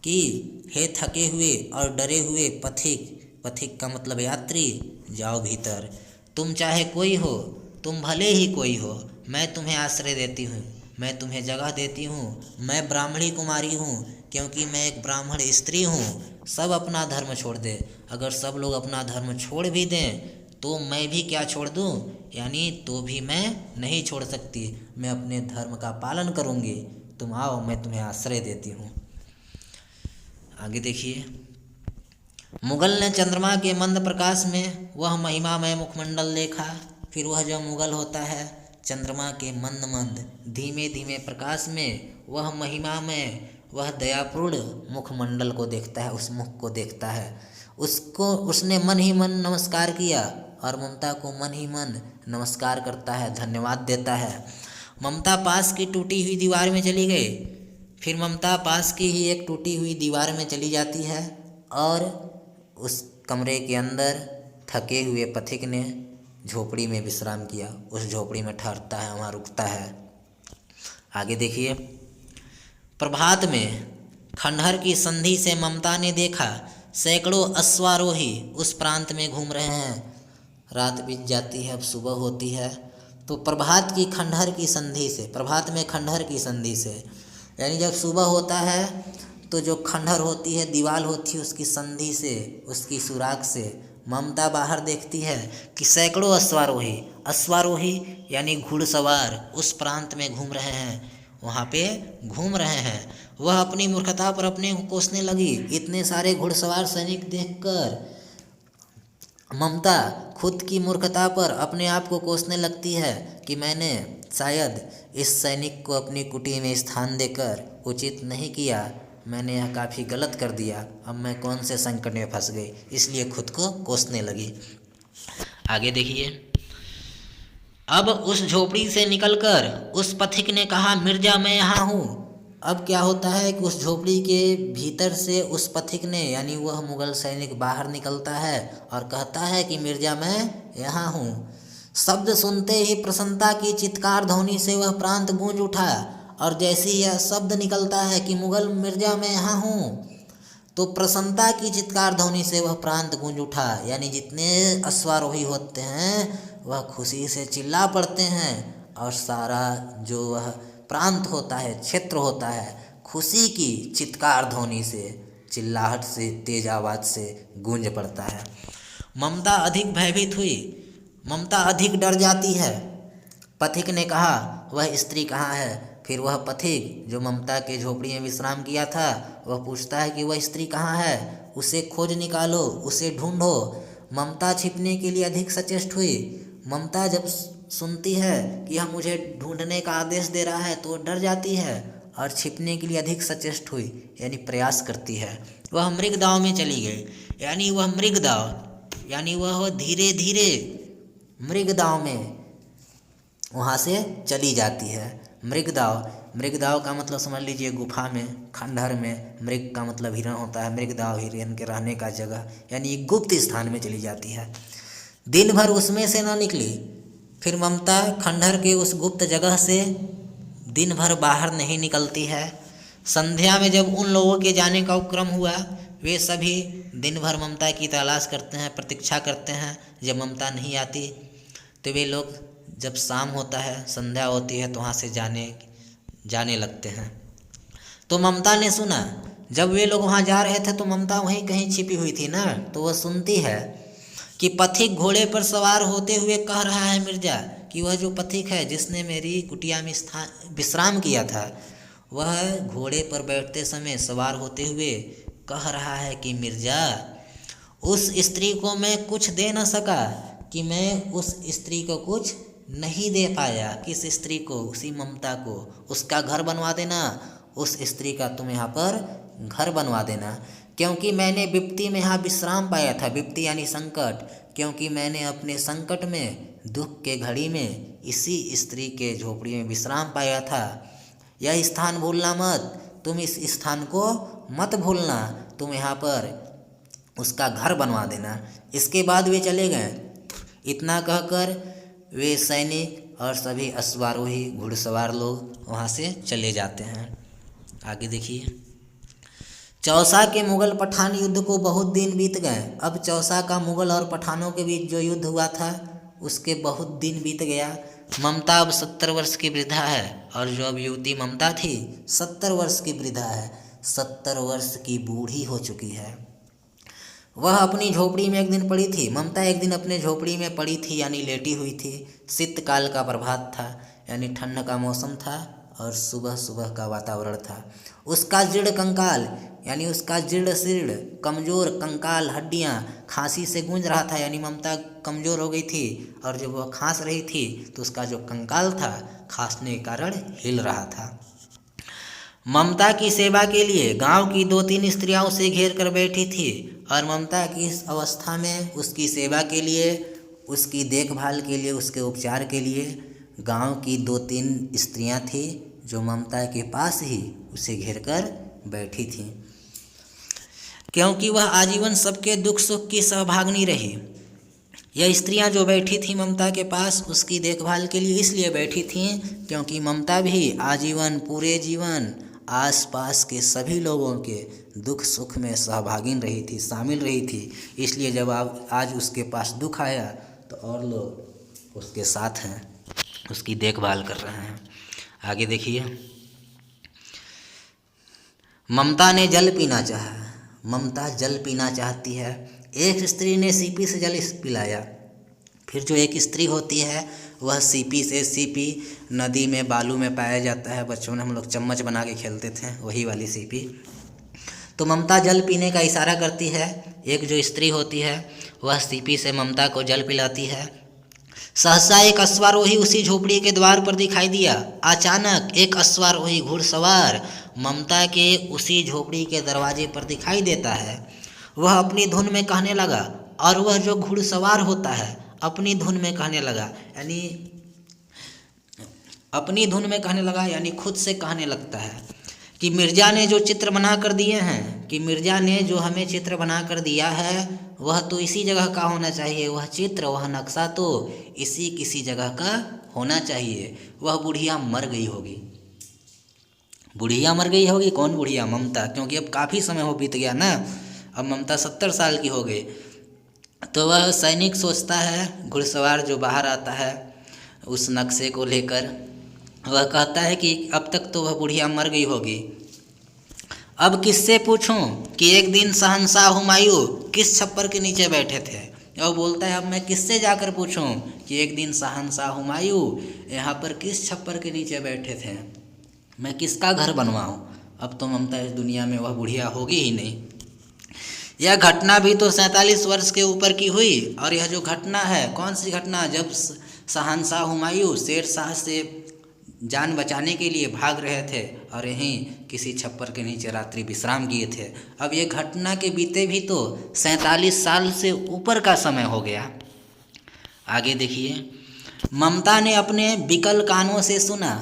कि हे थके हुए और डरे हुए पथिक, पथिक का मतलब यात्री, जाओ भीतर। तुम चाहे कोई हो, तुम भले ही कोई हो, मैं तुम्हें आश्रय देती हूँ, मैं तुम्हें जगह देती हूँ। मैं ब्राह्मणी कुमारी हूँ, क्योंकि मैं एक ब्राह्मण स्त्री हूँ। सब अपना धर्म छोड़ दे। अगर सब लोग अपना धर्म छोड़ भी दें तो मैं भी क्या छोड़ दूँ, यानी तो भी मैं नहीं छोड़ सकती। मैं अपने धर्म का पालन करूँगी। तुम आओ, मैं तुम्हें आश्रय देती हूँ। आगे देखिए, मुगल ने चंद्रमा के मंद प्रकाश में वह महिमामय मुखमंडल देखा। फिर वह जो मुगल होता है चंद्रमा के मंद मंद धीमे धीमे प्रकाश में वह महिमामय, वह दयापूर्ण मुखमंडल को देखता है, उस मुख को देखता है। उसने मन ही मन नमस्कार किया और ममता को मन ही मन नमस्कार करता है, धन्यवाद देता है। ममता पास की टूटी हुई दीवार में चली गई। फिर ममता पास की ही एक टूटी हुई दीवार में चली जाती है और उस कमरे के अंदर थके हुए पथिक ने झोपड़ी में विश्राम किया। उस झोपड़ी में ठहरता है, वहाँ रुकता है। आगे देखिए, प्रभात में खंडहर की संधि से ममता ने देखा सैकड़ों अश्वारोही उस प्रांत में घूम रहे हैं। रात बीत जाती है, अब सुबह होती है। तो प्रभात की खंडहर की संधि से, प्रभात में खंडहर की संधि से, यानी जब सुबह होता है तो जो खंडहर होती है, दीवार होती है, उसकी संधि से, उसकी सुराख से ममता बाहर देखती है कि सैकड़ों अश्वारोही यानी घुड़सवार उस प्रांत में घूम रहे हैं, वहाँ पे घूम रहे हैं। वह अपनी मूर्खता पर अपने को कोसने लगी। इतने सारे घुड़सवार सैनिक देखकर ममता खुद की मूर्खता पर अपने आप को कोसने लगती है कि मैंने शायद इस सैनिक को अपनी कुटी में स्थान देकर उचित नहीं किया, मैंने यह काफ़ी गलत कर दिया। अब मैं कौन से संकट में फंस गई, इसलिए खुद को कोसने लगी। आगे देखिए, अब उस झोपड़ी से निकलकर उस पथिक ने कहा, मिर्जा मैं यहाँ हूँ। अब क्या होता है कि उस झोपड़ी के भीतर से उस पथिक ने यानी वह मुगल सैनिक बाहर निकलता है और कहता है कि मिर्जा मैं यहाँ हूँ। शब्द सुनते ही प्रसन्नता की चित्कार ध्वनि से वह प्रांत गूंज उठा और जैसे ही यह शब्द निकलता है कि मुगल मिर्जा मैं यहाँ हूँ, तो प्रसन्नता की चित्कार ध्वनि से वह प्रांत गूंज उठा। यानी जितने अश्वारोही होते हैं वह खुशी से चिल्ला पड़ते हैं और सारा जो वह प्रांत होता है, क्षेत्र होता है, खुशी की चित्कार ध्वनि से, चिल्लाहट से, तेज आवाज़ से गूंज पड़ता है। ममता अधिक भयभीत हुई, ममता अधिक डर जाती है। पथिक ने कहा, वह स्त्री कहाँ है? फिर वह पथिक जो ममता के झोपड़ी में विश्राम किया था वह पूछता है कि वह स्त्री कहाँ है, उसे खोज निकालो, उसे ढूंढो। ममता छिपने के लिए अधिक सचेष्ट हुई। ममता जब सुनती है कि यह मुझे ढूंढने का आदेश दे रहा है तो डर जाती है और छिपने के लिए अधिक सचेष्ट हुई, यानी प्रयास करती है। वह मृगदाव में चली गई, यानी वह मृगदाव यानी वह धीरे धीरे मृगदाव में वहाँ से चली जाती है। मृगदाव का मतलब समझ लीजिए गुफा में, खंडहर में। मृग का मतलब हिरण होता है, मृगदाव हिरण के रहने का जगह, यानी गुप्त स्थान में चली जाती है। दिन भर उसमें से न निकली। फिर ममता खंडहर के उस गुप्त जगह से दिन भर बाहर नहीं निकलती है। संध्या में जब उन लोगों के जाने का उपक्रम हुआ, वे सभी दिन भर ममता की तलाश करते हैं, प्रतीक्षा करते हैं। जब ममता नहीं आती तो वे लोग जब शाम होता है, संध्या होती है, तो वहाँ से जाने लगते हैं। तो ममता ने सुना, जब वे लोग वहाँ जा रहे थे तो ममता वहीं कहीं छिपी हुई थी ना, तो वह सुनती है कि पथिक घोड़े पर सवार होते हुए कह रहा है मिर्जा, कि वह जो पथिक है जिसने मेरी कुटिया में विश्राम किया था, वह घोड़े पर बैठते समय सवार होते हुए कह रहा है कि मिर्जा, उस स्त्री को मैं कुछ दे न सका, कि मैं उस स्त्री को कुछ नहीं दे पाया। किस स्त्री को? उसी ममता को। उसका घर बनवा देना, उस स्त्री का तुम यहाँ पर घर बनवा देना, क्योंकि मैंने विपत्ति में यहाँ विश्राम पाया था। विपत्ति यानी संकट, क्योंकि मैंने अपने संकट में, दुख के घड़ी में इसी स्त्री के झोपड़ी में विश्राम पाया था। यह स्थान भूलना मत, तुम इस स्थान को मत भूलना, तुम यहाँ पर उसका घर बनवा देना। इसके बाद वे चले गए। इतना कहकर वे सैनिक और सभी अश्वारोही घुड़सवार लोग वहाँ से चले जाते हैं। आगे देखिए। चौसा के मुगल पठान युद्ध को बहुत दिन बीत गए। अब चौसा का मुगल और पठानों के बीच जो युद्ध हुआ था उसके बहुत दिन बीत गया। ममता अब 70 वर्ष की वृद्धा है, और जो अब युवती ममता थी 70 वर्ष की वृद्धा है, 70 वर्ष की बूढ़ी हो चुकी है। वह अपनी झोपड़ी में एक दिन पड़ी थी। ममता एक दिन अपने झोपड़ी में पड़ी थी, यानी लेटी हुई थी। शीतकाल का प्रभात था, यानी ठंड का मौसम था, और सुबह सुबह का वातावरण था। उसका जीर्ण कंकाल, यानी उसका जीर्ण शीर्ण कमज़ोर कंकाल हड्डियाँ खांसी से गूंज रहा था, यानी ममता कमज़ोर हो गई थी, और जब वह खांस रही थी तो उसका जो कंकाल था खांसने के कारण हिल रहा था। ममता की सेवा के लिए गांव की 2-3 स्त्रियां उसे घेर कर बैठी थी, और ममता की इस अवस्था में उसकी सेवा के लिए, उसकी देखभाल के लिए, उसके उपचार के लिए गांव की 2-3 स्त्रियां थी जो ममता के पास ही उसे घेर कर बैठी थी, क्योंकि वह आजीवन सबके दुख सुख की सहभागिनी रही। यह स्त्रियां जो बैठी थी ममता के पास उसकी देखभाल के लिए इसलिए बैठी थीं क्योंकि ममता भी आजीवन, पूरे जीवन आसपास के सभी लोगों के दुख सुख में सहभागिन रही थी, शामिल रही थी। इसलिए जब आज उसके पास दुख आया तो और लोग उसके साथ हैं, उसकी देखभाल कर रहे हैं। आगे देखिए। ममता ने जल पीना चाहा। ममता जल पीना चाहती है। एक स्त्री ने सीपी से जल पिलाया। फिर जो एक स्त्री होती है वह सीपी से, सीपी नदी में बालू में पाया जाता है, बच्चों ने हम लोग चम्मच बना के खेलते थे, वही वाली सीपी। तो ममता जल पीने का इशारा करती है। एक जो स्त्री होती है वह सीपी से ममता को जल पिलाती है। सहसा एक अश्वारोही उसी झोपड़ी के द्वार पर दिखाई दिया। अचानक एक अश्वारोही घुड़सवार ममता के उसी झोपड़ी के दरवाजे पर दिखाई देता है। वह अपनी धुन में कहने लगा, और वह जो घुड़सवार होता है अपनी धुन में कहने लगा, यानी अपनी धुन में कहने लगा, यानी खुद से कहने लगता है कि मिर्जा ने जो चित्र बना कर दिए हैं, कि मिर्जा ने जो हमें चित्र बना कर दिया है वह तो इसी जगह का होना चाहिए, वह चित्र, वह नक्शा तो इसी किसी जगह का होना चाहिए। वह बुढ़िया मर गई होगी। बुढ़िया मर गई होगी। कौन बुढ़िया? ममता, क्योंकि अब काफ़ी समय हो बीत गया ना, अब ममता 70 साल की हो गई। तो वह सैनिक सोचता है, घुड़सवार जो बाहर आता है उस नक्शे को लेकर, वह कहता है कि अब तक तो वह बुढ़िया मर गई होगी। अब किससे पूछूं कि एक दिन शहंशाह हुमायूं किस छप्पर के नीचे बैठे थे। और बोलता है अब मैं किससे जाकर पूछूं कि एक दिन शहंशाह हुमायूं यहाँ पर किस छप्पर के नीचे बैठे थे। मैं किसका घर बनवाऊं? अब तो ममता इस दुनिया में वह बुढ़िया होगी ही नहीं। यह घटना भी तो 47 वर्ष के ऊपर की हुई। और यह जो घटना है, कौन सी घटना? जब शहंशाह हुमायूं शेर शाह से जान बचाने के लिए भाग रहे थे और यहीं किसी छप्पर के नीचे रात्रि विश्राम किए थे। अब ये घटना के बीते भी तो 47 साल से ऊपर का समय हो गया। आगे देखिए, ममता ने अपने विकल कानों से सुना।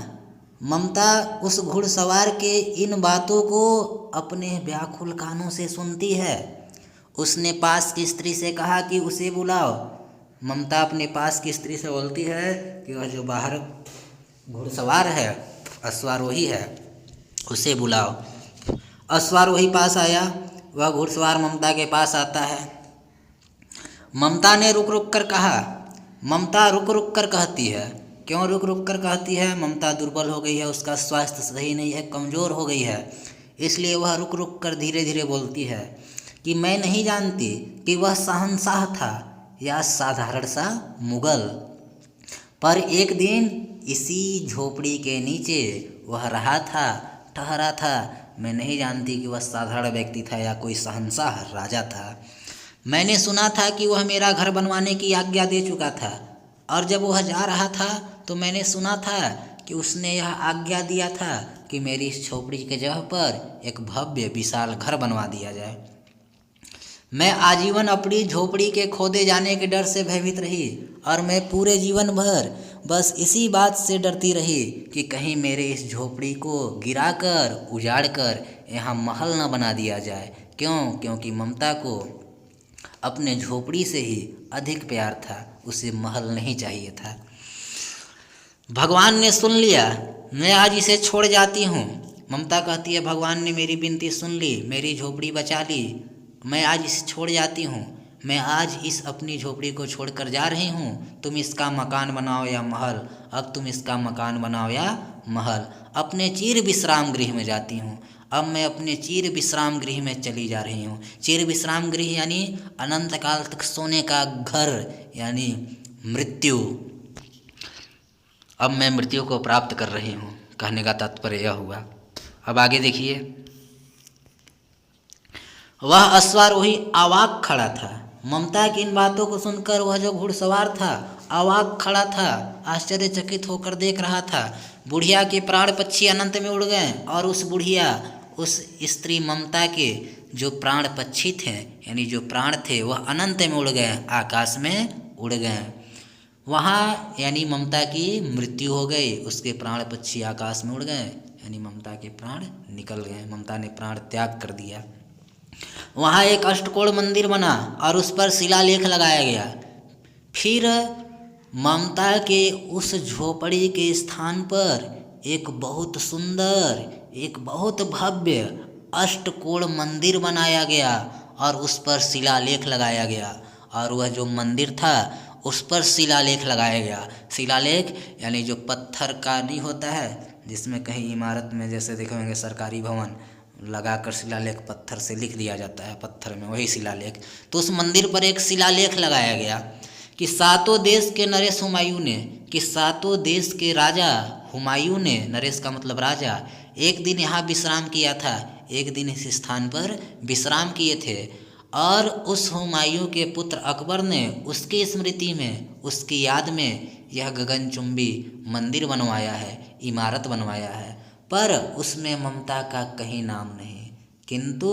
ममता उस घुड़सवार के इन बातों को अपने व्याकुल कानों से सुनती है। उसने पास की स्त्री से कहा कि उसे बुलाओ। ममता अपने पास की स्त्री से बोलती है कि वह जो बाहर घुड़सवार है, अश्वारोही है, उसे बुलाओ। अश्वारोही पास आया। वह घुड़सवार ममता के पास आता है। ममता ने रुक रुक कर कहा। ममता रुक रुक कर कहती है। क्यों रुक रुक कर कहती है? ममता दुर्बल हो गई है, उसका स्वास्थ्य सही नहीं है, कमज़ोर हो गई है, इसलिए वह रुक रुक कर धीरे धीरे बोलती है कि मैं नहीं जानती कि वह शहंशाह था या साधारण सा मुगल, पर एक दिन इसी झोपड़ी के नीचे वह रहा था, ठहरा था। मैं नहीं जानती कि वह साधारण व्यक्ति था या कोई शहंशाह राजा था। मैंने सुना था कि वह मेरा घर बनवाने की आज्ञा दे चुका था, और जब वह जा रहा था तो मैंने सुना था कि उसने यह आज्ञा दिया था कि मेरी इस झोपड़ी के जगह पर एक भव्य विशाल घर बनवा दिया जाए। मैं आजीवन अपनी झोपड़ी के खोदे जाने के डर से भयभीत रही, और मैं पूरे जीवन भर बस इसी बात से डरती रही कि कहीं मेरे इस झोपड़ी को गिराकर, उजाड़कर यहाँ महल न बना दिया जाए। क्यों? क्योंकि ममता को अपने झोपड़ी से ही अधिक प्यार था, उसे महल नहीं चाहिए था। भगवान ने सुन लिया, मैं आज इसे छोड़ जाती हूँ। ममता कहती है, भगवान ने मेरी विनती सुन ली, मेरी झोपड़ी बचा ली, मैं आज इसे छोड़ जाती हूँ। मैं आज इस अपनी झोपड़ी को छोड़कर जा रही हूँ। तुम इसका मकान बनाओ या महल। अब तुम इसका मकान बनाओ या महल। अपने चिर विश्राम गृह में जाती हूँ। अब मैं अपने चिर विश्राम गृह में चली जा रही हूँ। चिर विश्राम गृह यानी अनंत काल तक सोने का घर, यानी मृत्यु। अब मैं मृत्यु को प्राप्त कर रही हूँ, कहने का तात्पर्य यह हुआ। अब आगे देखिए, वह अश्वारोही अवाक खड़ा था। ममता की इन बातों को सुनकर वह जो घुड़सवार था अवाक खड़ा था, आश्चर्यचकित होकर देख रहा था। बुढ़िया के प्राण पक्षी अनंत में उड़ गए, और उस बुढ़िया, उस स्त्री ममता के जो प्राण पक्षी थे, यानी जो प्राण थे, वह अनंत में उड़ गए, आकाश में उड़ गए। वहाँ यानी ममता की मृत्यु हो गई, उसके प्राण पक्षी आकाश में उड़ गए, यानी ममता के प्राण निकल गए, ममता ने प्राण त्याग कर दिया। वहाँ एक अष्टकोण मंदिर बना और उस पर शिलालेख लगाया गया। फिर ममता के उस झोपड़ी के स्थान पर एक बहुत सुंदर, एक बहुत भव्य अष्टकोण मंदिर बनाया गया और उस पर शिलालेख लगाया गया। और वह जो मंदिर था उस पर शिलालेख लगाया गया। शिलालेख यानी जो पत्थर का नहीं होता है, जिसमें कहीं इमारत में जैसे देखे होंगे सरकारी भवन लगाकर शिलालेख पत्थर से लिख दिया जाता है, पत्थर में, वही शिलालेख। तो उस मंदिर पर एक शिलालेख लगाया गया कि सातों देश के नरेश हुमायूं ने, कि सातों देश के राजा हुमायूं ने, नरेश का मतलब राजा, एक दिन यहाँ विश्राम किया था, एक दिन इस स्थान पर विश्राम किए थे। और उस हुमायूं के पुत्र अकबर ने उसकी स्मृति में, उसकी याद में यह गगनचुंबी मंदिर बनवाया है, इमारत बनवाया है। पर उसमें ममता का कहीं नाम नहीं, किंतु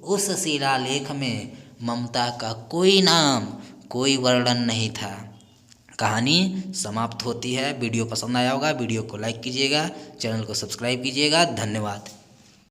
उस शिलालेख में ममता का कोई नाम, कोई वर्णन नहीं था। कहानी समाप्त होती है। वीडियो पसंद आया होगा, वीडियो को लाइक कीजिएगा, चैनल को सब्सक्राइब कीजिएगा। धन्यवाद।